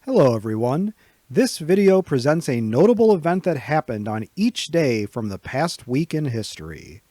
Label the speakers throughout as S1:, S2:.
S1: Hello everyone. This video presents a notable event that happened on each day from the past week in history.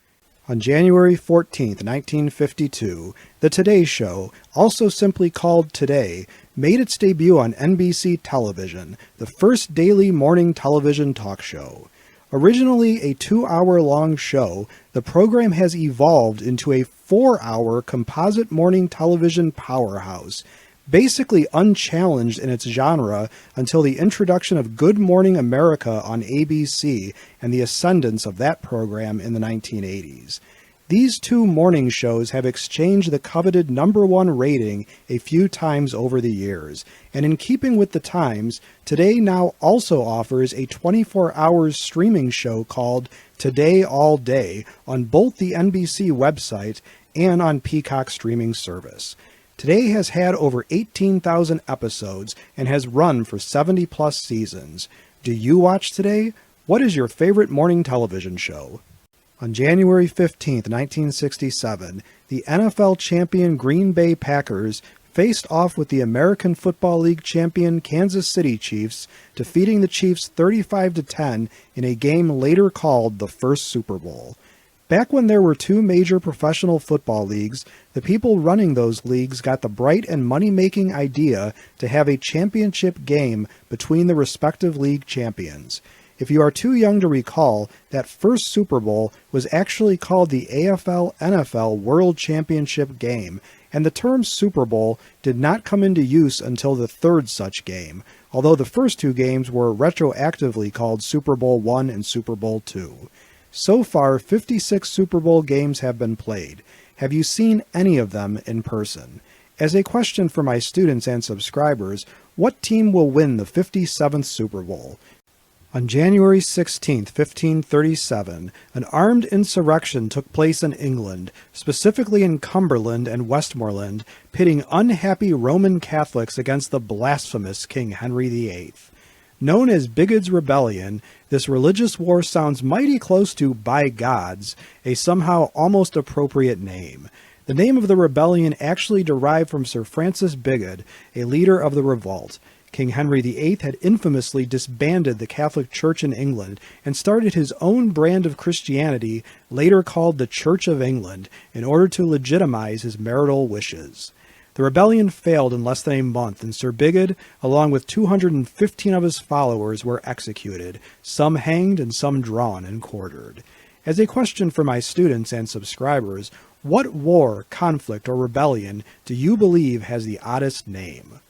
S1: On January 14th, 1952, The Today Show, also simply called Today, made its debut on NBC television, the first daily morning television talk show. Originally a 2-hour-long show, the program has evolved into a 4-hour composite morning television powerhouse, basically unchallenged in its genre until the introduction of Good Morning America on ABC and the ascendance of that program in the 1980s. These two morning shows have exchanged the coveted #1 rating a few times over the years, and in keeping with the times, Today now also offers a 24-hour streaming show called Today All Day on both the NBC website and on Peacock streaming service. Today has had over 18,000 episodes and has run for 70-plus seasons. Do you watch Today? What is your favorite morning television show? On January 15, 1967, the NFL champion Green Bay Packers faced off with the American Football League champion Kansas City Chiefs, defeating the Chiefs 35-10 in a game later called the first Super Bowl. Back when there were two major professional football leagues, the people running those leagues got the bright and money-making idea to have a championship game between the respective league champions. If you are too young to recall, that first Super Bowl was actually called the AFL-NFL World Championship game, and the term Super Bowl did not come into use until the third such game, although the first two games were retroactively called Super Bowl I and Super Bowl II. So far, 56 Super Bowl games have been played. Have you seen any of them in person? As a question for my students and subscribers, what team will win the 57th Super Bowl? On January 16, 1537, an armed insurrection took place in England, specifically in Cumberland and Westmoreland, pitting unhappy Roman Catholics against the blasphemous King Henry VIII. Known as Bigot's Rebellion, this religious war sounds mighty close to By Gods, a somehow almost appropriate name. The name of the rebellion actually derived from Sir Francis Bigot, a leader of the revolt. King Henry VIII had infamously disbanded the Catholic Church in England and started his own brand of Christianity, later called the Church of England, in order to legitimize his marital wishes. The rebellion failed in less than a month, and Sir Bigot, along with 215 of his followers, were executed, some hanged and some drawn and quartered. As a question for my students and subscribers, what war, conflict, or rebellion do you believe has the oddest name?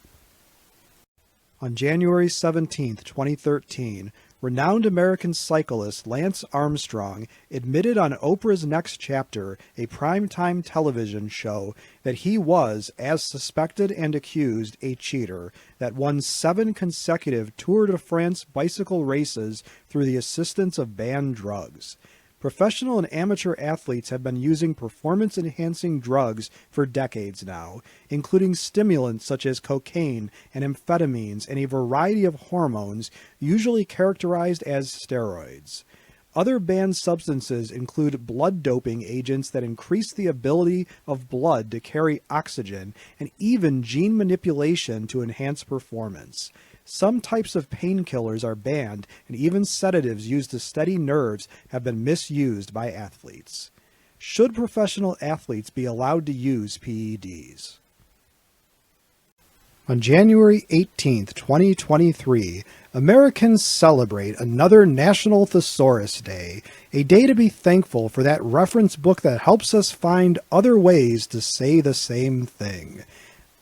S1: On January 17, 2013, renowned American cyclist Lance Armstrong admitted on Oprah's Next Chapter, a primetime television show, that he was, as suspected and accused, a cheater that won 7 consecutive Tour de France bicycle races through the assistance of banned drugs. Professional and amateur athletes have been using performance-enhancing drugs for decades now, including stimulants such as cocaine and amphetamines and a variety of hormones, usually characterized as steroids. Other banned substances include blood doping agents that increase the ability of blood to carry oxygen, and even gene manipulation to enhance performance. Some types of painkillers are banned, and even sedatives used to steady nerves have been misused by athletes. Should professional athletes be allowed to use PEDs? On January 18, 2023, Americans celebrate another National Thesaurus Day, a day to be thankful for that reference book that helps us find other ways to say the same thing.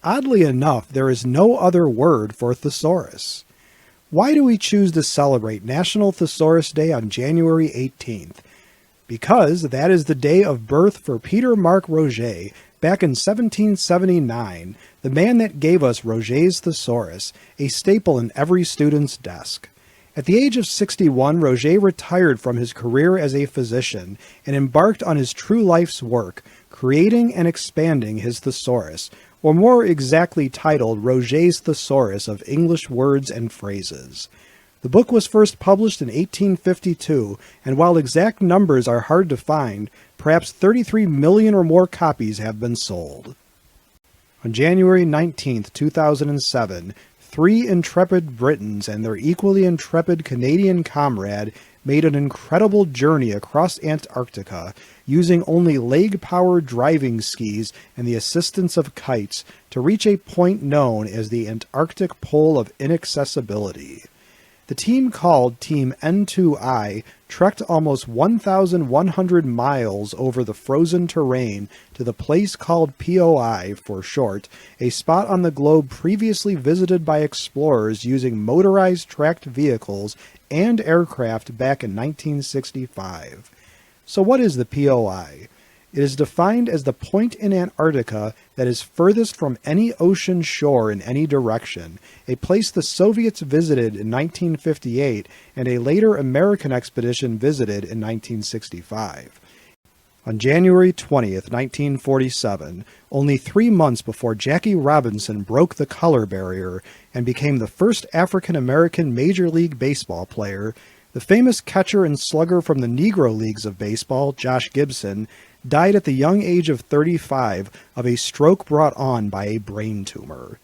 S1: Oddly enough, there is no other word for thesaurus. Why do we choose to celebrate National Thesaurus Day on January 18th? Because that is the day of birth for Peter Mark Roget, back in 1779, the man that gave us Roget's Thesaurus, a staple in every student's desk. At the age of 61, Roget retired from his career as a physician and embarked on his true life's work, creating and expanding his thesaurus, or more exactly titled Roget's Thesaurus of English Words and Phrases. The book was first published in 1852, and while exact numbers are hard to find, perhaps 33 million or more copies have been sold. On January 19, 2007, three intrepid Britons and their equally intrepid Canadian comrade made an incredible journey across Antarctica using only leg-powered driving skis and the assistance of kites to reach a point known as the Antarctic Pole of Inaccessibility. The team, called Team N2I, trekked almost 1,100 miles over the frozen terrain to the place called POI for short, a spot on the globe previously visited by explorers using motorized tracked vehicles and aircraft back in 1965. So what is the POI? It is defined as the point in Antarctica that is furthest from any ocean shore in any direction, a place the Soviets visited in 1958 and a later American expedition visited in 1965. On January 20th, 1947, only 3 months before Jackie Robinson broke the color barrier and became the first African-American Major League Baseball player, the famous catcher and slugger from the Negro Leagues of Baseball, Josh Gibson, died at the young age of 35 of a stroke brought on by a brain tumor.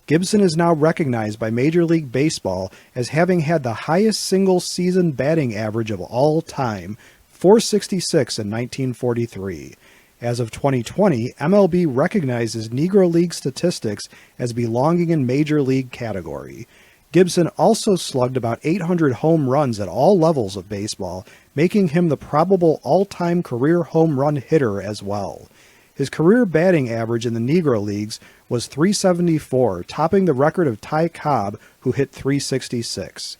S1: Gibson is now recognized by Major League Baseball as having had the highest single-season batting average of all time, .466 in 1943. As of 2020, MLB recognizes Negro League statistics as belonging in Major League category. Gibson also slugged about 800 home runs at all levels of baseball, making him the probable all-time career home run hitter as well. His career batting average in the Negro Leagues was .374, topping the record of Ty Cobb, who hit .366.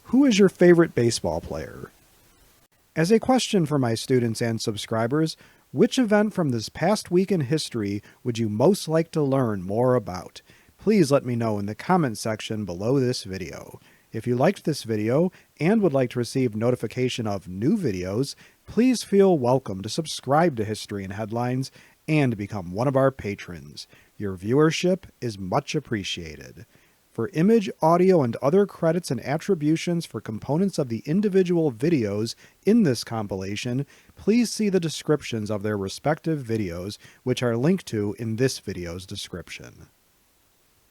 S1: Who is your favorite baseball player? As a question for my students and subscribers, which event from this past week in history would you most like to learn more about? Please let me know in the comment section below this video. If you liked this video and would like to receive notification of new videos, please feel welcome to subscribe to History in Headlines and become one of our patrons. Your viewership is much appreciated. For image, audio, and other credits and attributions for components of the individual videos in this compilation, please see the descriptions of their respective videos, which are linked to in this video's description.